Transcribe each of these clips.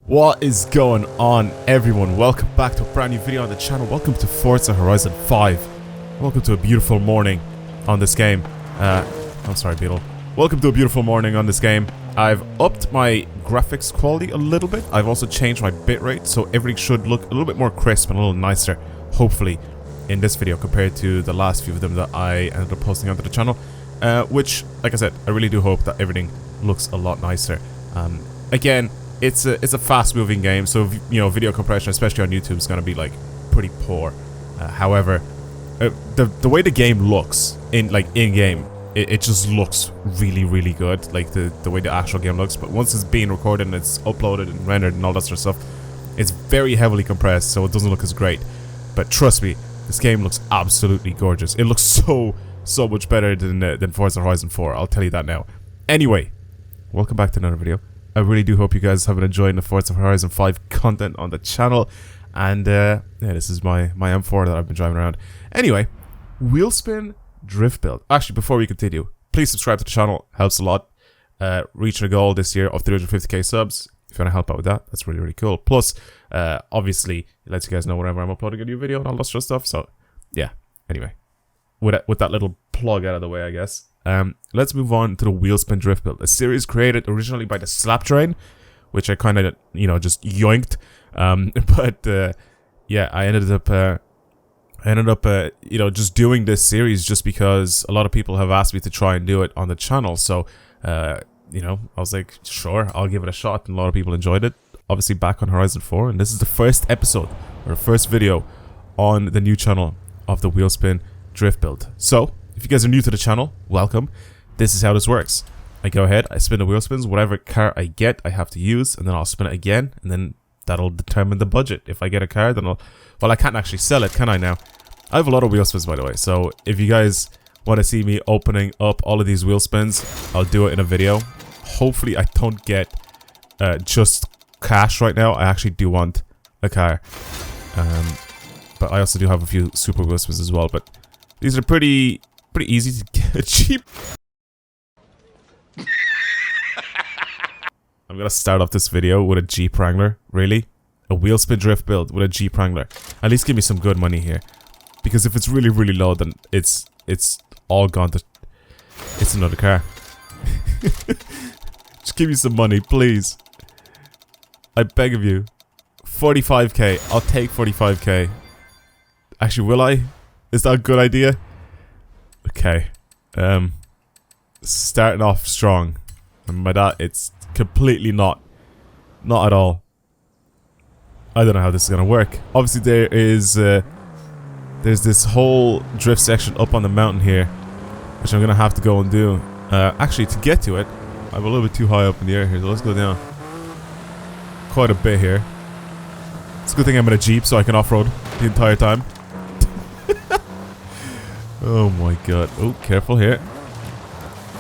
What is going on, everyone? Welcome back to a brand new video on the channel. Welcome to Forza Horizon 5. Welcome to a beautiful morning on this game. I'm sorry, Beetle. Welcome to a beautiful morning on this game. I've upped my graphics quality a little bit. I've also changed my bitrate, so everything should look a little bit more crisp and a little nicer, hopefully, in this video compared to the last few of them that I ended up posting onto the channel. Which, like I said, I really do hope that everything looks a lot nicer. Again, it's a fast-moving game, so you know, video compression, especially on YouTube, is gonna be like pretty poor. However, the way the game looks in game, it just looks really good. Like the way the actual game looks. But once it's being recorded and it's uploaded and rendered and all that sort of stuff, it's very heavily compressed, so it doesn't look as great. But trust me, this game looks absolutely gorgeous. It looks so much better than Forza Horizon 4. I'll tell you that now. Anyway, welcome back to another video. I really do hope you guys have been enjoying the Forza Horizon 5 content on the channel. And yeah, this is my M4 that I've been driving around. Anyway, Wheelspin drift build. Actually, before we continue, please subscribe to the channel. Helps a lot. Reaching a goal this year of 350k subs. If you want to help out with that, that's really cool. Plus, obviously, it lets you guys know whenever I'm uploading a new video and all that sort of stuff. So, yeah. Anyway, with that little plug out of the way, I guess. Let's move on to the Wheelspin drift build, a series created originally by the Slap Train, which I kind of, you know, just yoinked. But yeah, I ended up, you know, just doing this series just because a lot of people have asked me to try and do it on the channel. So, you know, I was like, sure, I'll give it a shot, and a lot of people enjoyed it. Obviously, back on Horizon 4, and this is the first episode or the first video on the new channel of the Wheelspin drift build. So, if you guys are new to the channel, welcome. This is how this works. I go ahead, I spin the wheel spins. Whatever car I get, I have to use, and then I'll spin it again, and then that'll determine the budget. If I get a car, then I'll... Well, I can't actually sell it, can I now? I have a lot of wheel spins, by the way, so if you guys want to see me opening up all of these wheel spins, I'll do it in a video. Hopefully, I don't get just cash right now. I actually do want a car. But I also do have a few super wheel spins as well, but these are pretty easy to get cheap. I'm gonna start off this video with a Jeep Wrangler. Really? A Wheelspin drift build with a Jeep Wrangler. At least give me some good money here. Because if it's really low, then it's all gone to... It's another car. Just give me some money, please. I beg of you. 45k. I'll take 45k. Actually, will I? Is that a good idea? Okay. Starting off strong. And by that, it's completely not at all. I don't know how this is gonna work. Obviously, there's this whole drift section up on the mountain here, which I'm gonna have to go and do. Actually, to get to it, I'm a little bit too high up in the air here, so let's go down quite a bit here. It's a good thing I'm in a Jeep, so I can off-road the entire time. Oh my god. Oh, careful here.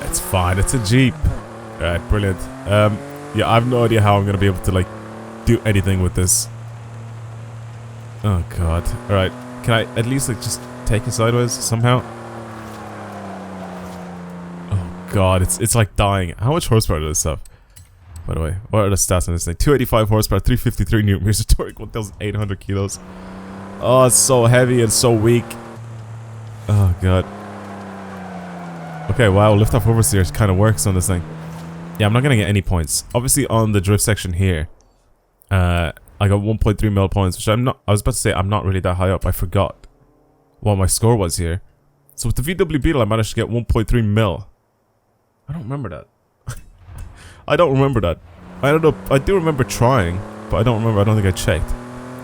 It's fine, it's a Jeep. Alright, brilliant. Yeah, I have no idea how I'm gonna be able to, like, do anything with this. Oh god. Alright, can I at least, like, just take it sideways somehow? Oh god, it's like dying. How much horsepower does this have? By the way, what are the stats on this thing? 285 horsepower, 353 newton meters of torque, 1,800 kilos. Oh, it's so heavy and so weak. Oh god. Okay, wow, liftoff oversteer kind of works on this thing. Yeah, I'm not gonna get any points. Obviously, on the drift section here, I got 1.3 mil points, which I was about to say I'm not really that high up. I forgot what my score was here. So with the VW Beetle, I managed to get 1.3 mil. I don't remember that. I don't remember that. I don't know. I do remember trying, but I don't remember. I don't think I checked.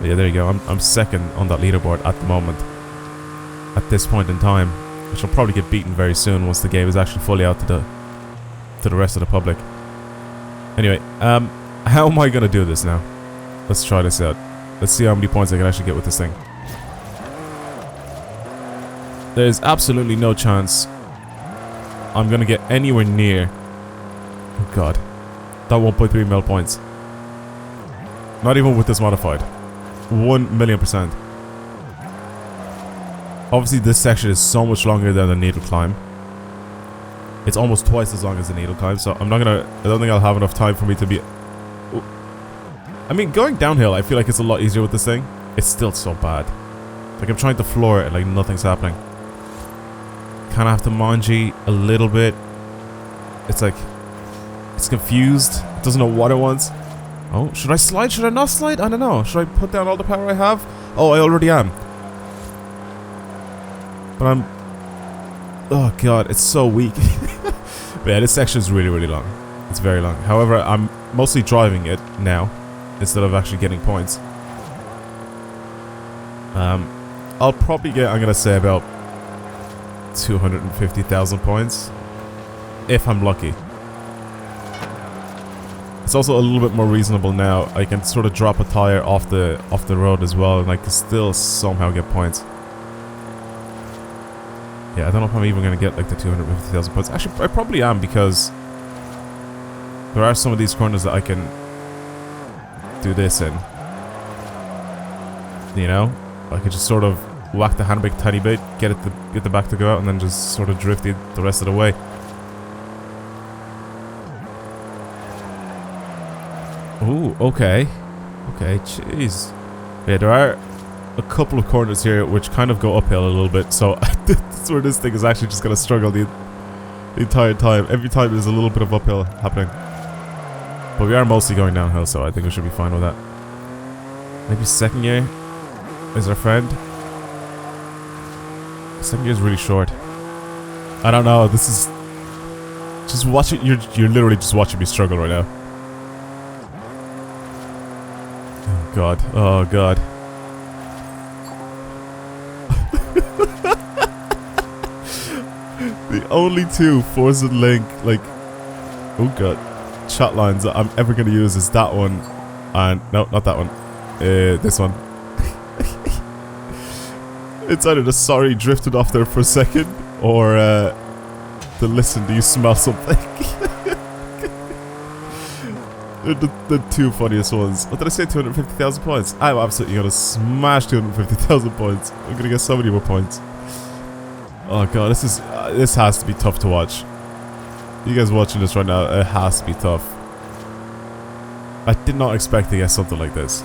But yeah, there you go. I'm second on that leaderboard at the moment. At this point in time, which will probably get beaten very soon once the game is actually fully out to the rest of the public. Anyway, how am I gonna do this now? Let's try this out. Let's see how many points I can actually get with this thing. There's absolutely no chance I'm gonna get anywhere near... Oh god. That 1.3 mil points. Not even with this modified. 1,000,000%. Obviously, this section is so much longer than the needle climb. It's almost twice as long as the needle climb, so I don't think I'll have enough time for me to be... I mean, going downhill, I feel like it's a lot easier with this thing. It's still so bad. Like, I'm trying to floor it, like nothing's happening. Kind of have to manji a little bit. It's like, it's confused. It doesn't know what it wants. Oh, should I slide? Should I not slide? I don't know. Should I put down all the power I have? Oh, I already am. But I'm... Oh god, it's so weak. But yeah, this section is really, really long. It's very long. However, I'm mostly driving it now, instead of actually getting points. I'll probably get, I'm gonna say, about 250,000 points. If I'm lucky. It's also a little bit more reasonable now. I can sort of drop a tire off the road as well, and I can still somehow get points. Yeah, I don't know if I'm even gonna get like the 250,000 points. Actually, I probably am, because there are some of these corners that I can do this in. You know, I could just sort of whack the handbrake a tiny bit, get the back to go out, and then just sort of drift it the rest of the way. Ooh, okay. Okay, jeez. Yeah, there are a couple of corners here which kind of go uphill a little bit, so that's where this thing is actually just gonna struggle the entire time. Every time there's a little bit of uphill happening. But we are mostly going downhill, so I think we should be fine with that. Maybe second gear is our friend. Second gear is really short. I don't know, this is... Just watching, you're literally just watching me struggle right now. Oh god, oh god. The only two Forza Link, like, oh god, chat lines that I'm ever gonna use is that one, and no, not that one, this one. It's either the sorry drifted off there for a second, or the listen, do you smell something? They're the two funniest ones. What did I say, 250,000 points? I'm absolutely gonna smash 250,000 points. I'm gonna get so many more points. Oh god, this has to be tough to watch. You guys watching this right now, it has to be tough. I did not expect to get something like this.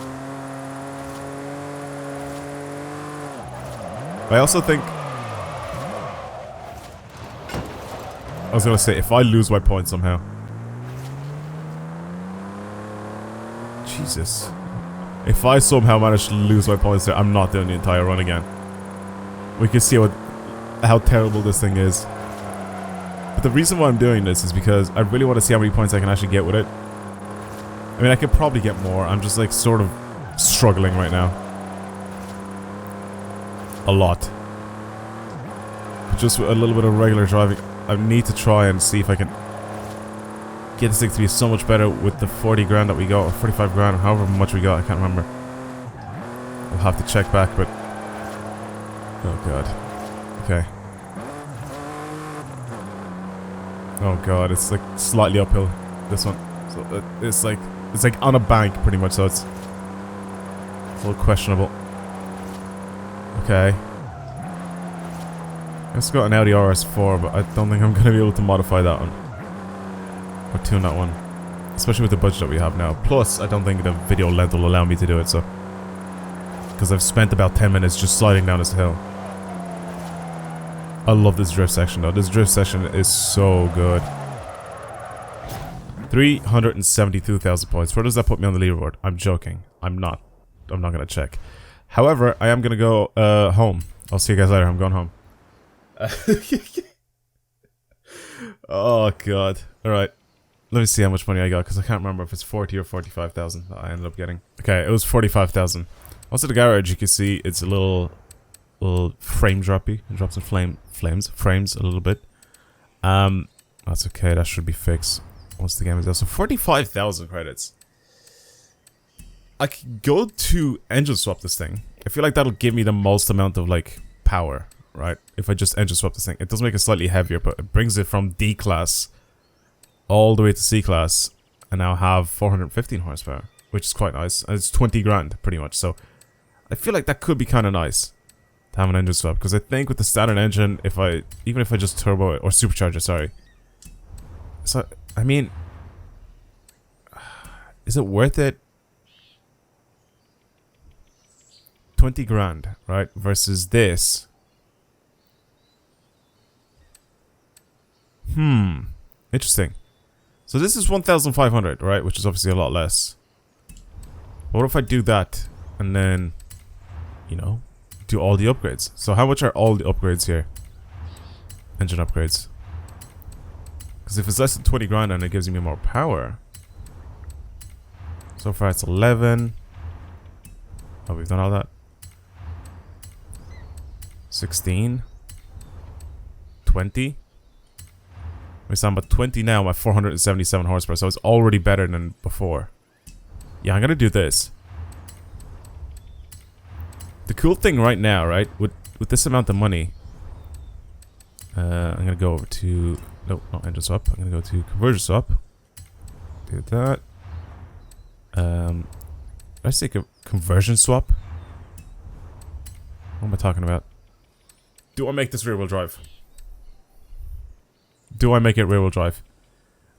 I also think... I was gonna say, if I lose my points somehow... Jesus. If I somehow manage to lose my points there, I'm not doing the entire run again. We can see how terrible this thing is. But the reason why I'm doing this is because I really want to see how many points I can actually get with it. I mean, I could probably get more. I'm just like sort of struggling right now. A lot. But just with a little bit of regular driving, I need to try and see if I can get this thing to be so much better with the 40 grand that we got, or 45 grand, or however much we got, I can't remember. We'll have to check back, but... Oh god. Okay. Oh god, it's like slightly uphill, this one. So it's like on a bank pretty much, so it's a little questionable. Okay. Let's got an Audi RS4, but I don't think I'm going to be able to modify that one. Or tune that one. Especially with the budget that we have now. Plus, I don't think the video length will allow me to do it, so... Because I've spent about 10 minutes just sliding down this hill. I love this drift section though. This drift section is so good. 372,000 points. Where does that put me on the leaderboard? I'm joking. I'm not gonna check. However, I am gonna go home. I'll see you guys later. I'm going home. Oh god. Alright. Let me see how much money I got, because I can't remember if it's 40 or 45,000 that I ended up getting. Okay, it was 45,000. Also the garage, you can see it's a little frame droppy. It drops in frames a little bit. That's okay, that should be fixed once the game is out. So 45,000 credits. I could go to engine swap this thing. I feel like that'll give me the most amount of like power, right? If I just engine swap this thing. It does make it slightly heavier, but it brings it from D class all the way to C class, and now have 415 horsepower, which is quite nice. And it's 20 grand pretty much, so I feel like that could be kind of nice to have an engine swap, because I think with the standard engine, even if I just turbo it, or supercharger, sorry. So I mean, is it worth it? 20 grand, right? Versus this. Interesting. So this is 1,500, right? Which is obviously a lot less. What if I do that and then, you know, do all the upgrades? So how much are all the upgrades here? Engine upgrades. Because if it's less than 20 grand and it gives me more power. So far it's 11. Oh, we've done all that. 16. 20. I'm about 20 now, my 477 horsepower, so it's already better than before. Yeah, I'm gonna do this. The cool thing right now, right, with this amount of money, I'm gonna go over to, no, not engine swap. I'm gonna go to conversion swap. Do that. Did I say conversion swap? What am I talking about? Do I make this rear wheel drive? Do I make it rear wheel drive?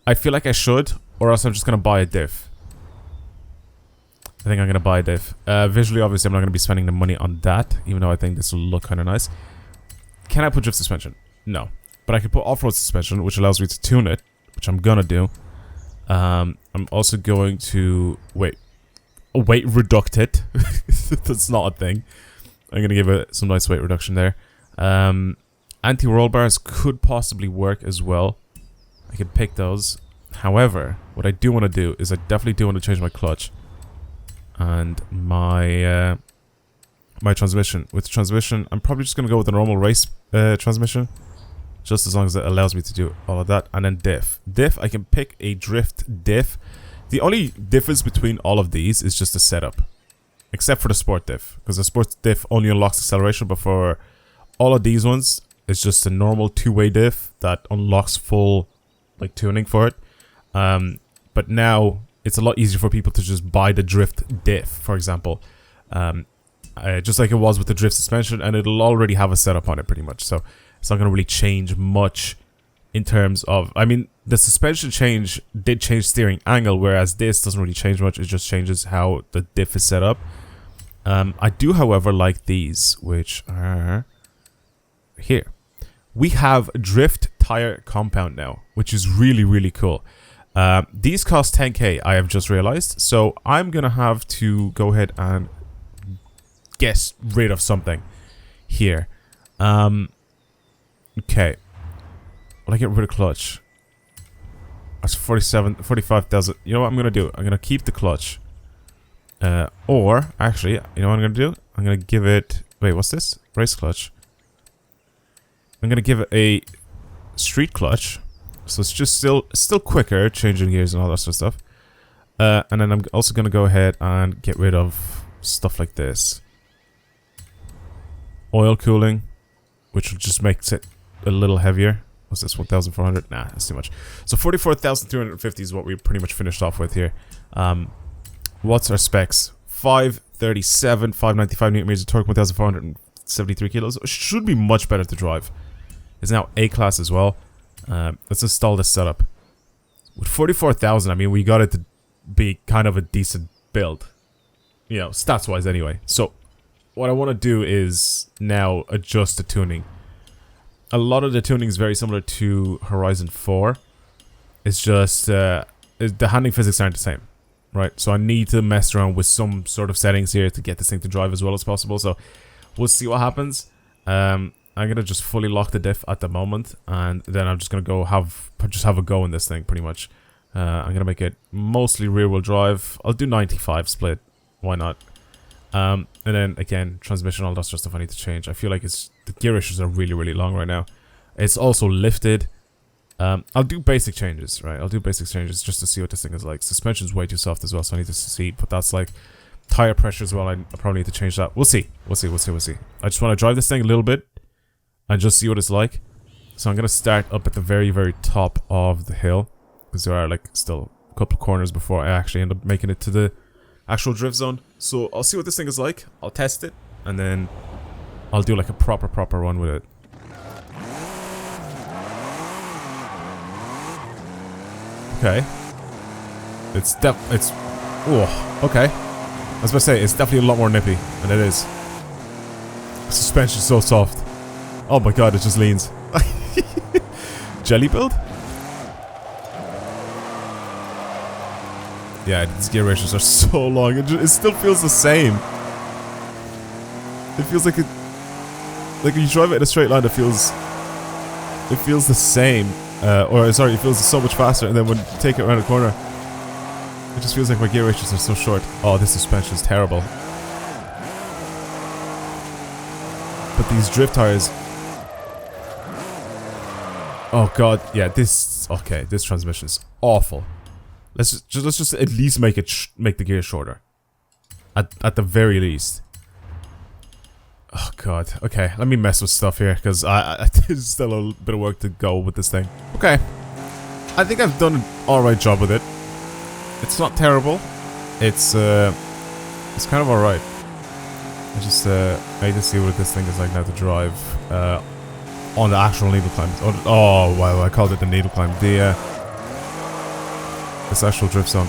I feel like I should, or else I'm just gonna buy a diff. I think I'm gonna buy a diff. Visually, obviously, I'm not gonna be spending the money on that, even though I think this will look kind of nice. Can I put drift suspension? No. But I can put off-road suspension, which allows me to tune it, which I'm gonna do. I'm also going to... weight reduct it. That's not a thing. I'm gonna give it some nice weight reduction there. Anti-roll bars could possibly work as well. I could pick those. However, what I do want to do is I definitely do want to change my clutch. And my my transmission. With transmission, I'm probably just going to go with the normal race transmission. Just as long as it allows me to do all of that. And then diff. Diff, I can pick a drift diff. The only difference between all of these is just the setup. Except for the sport diff. Because the sport diff only unlocks acceleration, but for all of these ones, it's just a normal two-way diff that unlocks full like tuning for it. But now it's a lot easier for people to just buy the drift diff, for example. Just like it was with the drift suspension, and it'll already have a setup on it pretty much. So it's not going to really change much in terms of... I mean, the suspension change did change steering angle, whereas this doesn't really change much. It just changes how the diff is set up. I do, however, like these, which are here. We have drift tire compound now, which is really, really cool. These cost 10k, I have just realized. So I'm going to have to go ahead and get rid of something here. Okay. Will I get rid of clutch? That's 45,000. You know what I'm going to do? I'm going to keep the clutch. Or, actually, you know what I'm going to do? I'm going to give it... Wait, what's this? Race clutch. I'm gonna give it a street clutch, so it's just still quicker, changing gears and all that sort of stuff. And then I'm also gonna go ahead and get rid of stuff like this. Oil cooling, which just makes it a little heavier. What's this? 1,400? Nah, that's too much. So 44,350 is what we pretty much finished off with here. What's our specs? 537, 595 newton meters of torque, 1,473 kilos. Should be much better to drive. It's now A-class as well. Let's install this setup. With 44,000, I mean, we got it to be kind of a decent build. You know, stats-wise anyway. So, what I want to do is now adjust the tuning. A lot of the tuning is very similar to Horizon 4. It's just, the handling physics aren't the same. Right? So I need to mess around with some sort of settings here to get this thing to drive as well as possible. So, we'll see what happens. I'm gonna just fully lock the diff at the moment, and then I'm just gonna go have a go in this thing pretty much. I'm gonna make it mostly rear-wheel drive. I'll do 95 split. Why not? And then again, transmission, all that sort of stuff I need to change. I feel like the gear ratios are really, really long right now. It's also lifted. I'll do basic changes, right? I'll do basic changes just to see what this thing is like. Suspension's way too soft as well, so I need to see what that's like. Tire pressure as well, I probably need to change that. We'll see. We'll see. I just want to drive this thing a little bit and just see what it's like. So I'm going to start up at the very, very top of the hill, because there are like still a couple of corners before I actually end up making it to the actual drift zone. So I'll see what this thing is like. I'll test it, and then I'll do like a proper run with it. Okay. Oh, okay. I was about to say, it's definitely a lot more nippy than it is. Suspension's so soft. Oh my god, it just leans. Jelly build? Yeah, these gear ratios are so long. It still feels the same. It feels like it... Like when you drive it in a straight line, it feels the same. Or sorry, it feels so much faster, and then when you take it around a corner, it just feels like my gear ratios are so short. Oh, this suspension is terrible. But these drift tires... Oh god, yeah, this... Okay, this transmission is awful. Let's just at least make it make the gears shorter. At the very least. Oh god. Okay, let me mess with stuff here because there's still a bit of work to go with this thing. Okay, I think I've done an alright job with it. It's not terrible. It's kind of alright. I just need to see what this thing is like now to drive on the actual needle climb. Oh wow, I called it the needle climb. This actual drift zone.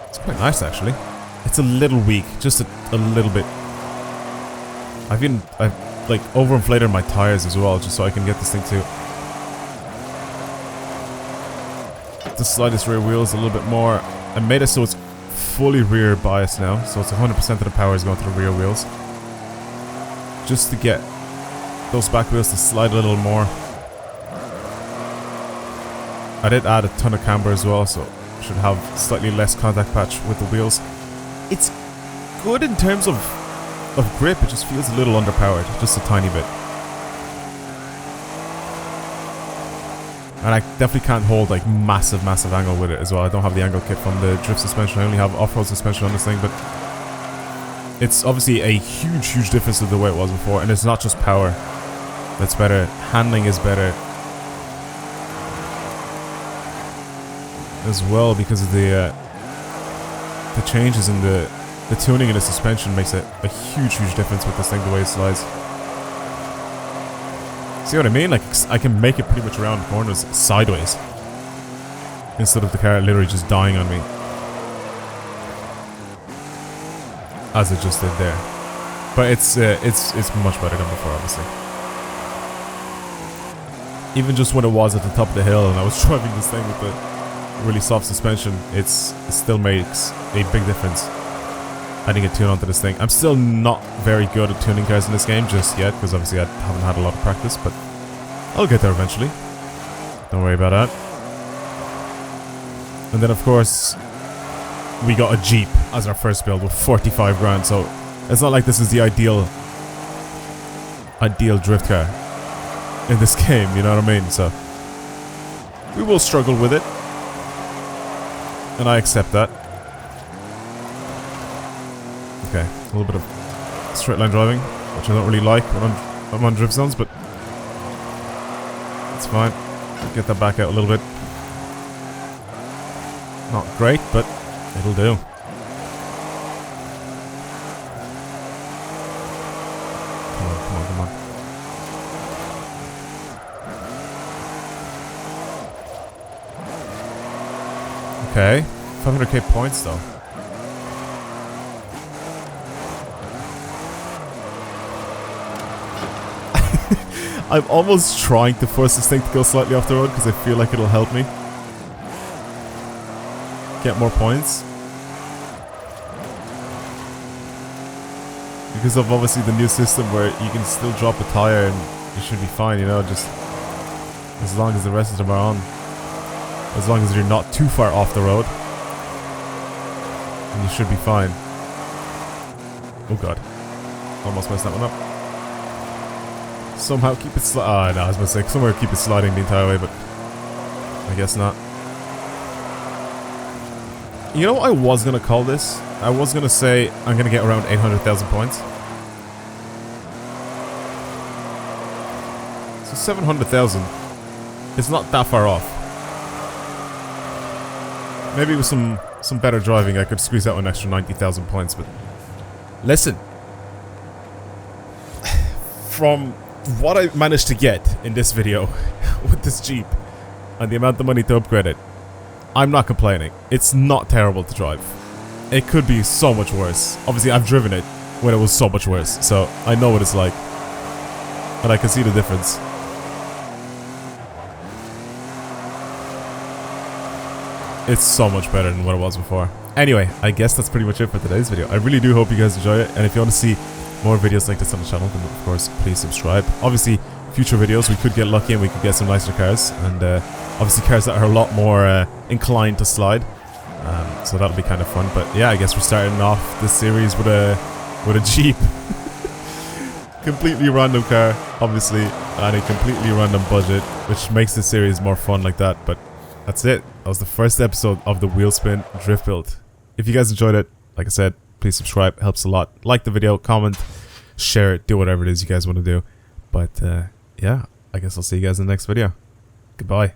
It's quite nice actually. It's a little weak, just a little bit. I've like overinflated my tires as well, just so I can get this thing to slide its rear wheels a little bit more. I made it so it's fully rear biased now, so it's 100% of the power is going to the rear wheels, just to get those back wheels to slide a little more. I did add a ton of camber as well, so should have slightly less contact patch with the wheels. It's good in terms of grip, it just feels a little underpowered, just a tiny bit. And I definitely can't hold like massive angle with it as well. I don't have the angle kit from the drift suspension, I only have off-road suspension on this thing, but it's obviously a huge difference to the way it was before, and it's not just power that's better, handling is better as well, because of the changes in the tuning in the suspension makes it a huge difference with this thing, the way it slides. See what I mean? Like, I can make it pretty much around corners sideways instead of the car literally just dying on me, as it just did there. But it's much better than before, obviously. Even just when it was at the top of the hill and I was driving this thing with the really soft suspension, it still makes a big difference adding a tune onto this thing. I'm still not very good at tuning cars in this game just yet, because obviously I haven't had a lot of practice, but I'll get there eventually. Don't worry about that. And then of course, we got a Jeep as our first build with 45 grand, so it's not like this is the ideal drift car in this game, you know what I mean? So we will struggle with it, and I accept that. Okay, a little bit of straight line driving, which I don't really like when I'm on drift zones, but it's fine. Get that back out a little bit. Not great, but it'll do. Come on. Okay, 500k points though. I'm almost trying to force this thing to go slightly off the road because I feel like it'll help me get more points. Because of obviously the new system where you can still drop a tire and you should be fine, you know, just as long as the rest of them are on. As long as you're not too far off the road, and you should be fine. Oh god. Almost messed that one up. Somehow keep it no, I was gonna say somewhere keep it sliding the entire way, but I guess not. You know what I was gonna call this? I was gonna say I'm gonna get around 800,000 points. So 700,000 is not that far off. Maybe with some better driving I could squeeze out an extra 90,000 points, but listen. From what I managed to get in this video with this Jeep and the amount of money to upgrade it, I'm not complaining. It's not terrible to drive. It could be so much worse. Obviously, I've driven it when it was so much worse, so I know what it's like. And I can see the difference. It's so much better than what it was before. Anyway, I guess that's pretty much it for today's video. I really do hope you guys enjoy it, and if you want to see more videos like this on the channel, then of course, please subscribe. Obviously, future videos, we could get lucky and we could get some nicer cars, and obviously cars that are a lot more inclined to slide. So that'll be kind of fun. But yeah, I guess we're starting off this series with a Jeep. Completely random car, obviously, and a completely random budget, which makes this series more fun like that. But that's it. That was the first episode of the Wheelspin Drift Build. If you guys enjoyed it, like I said, please subscribe. It helps a lot. Like the video, comment, share it, do whatever it is you guys want to do. But yeah, I guess I'll see you guys in the next video. Goodbye.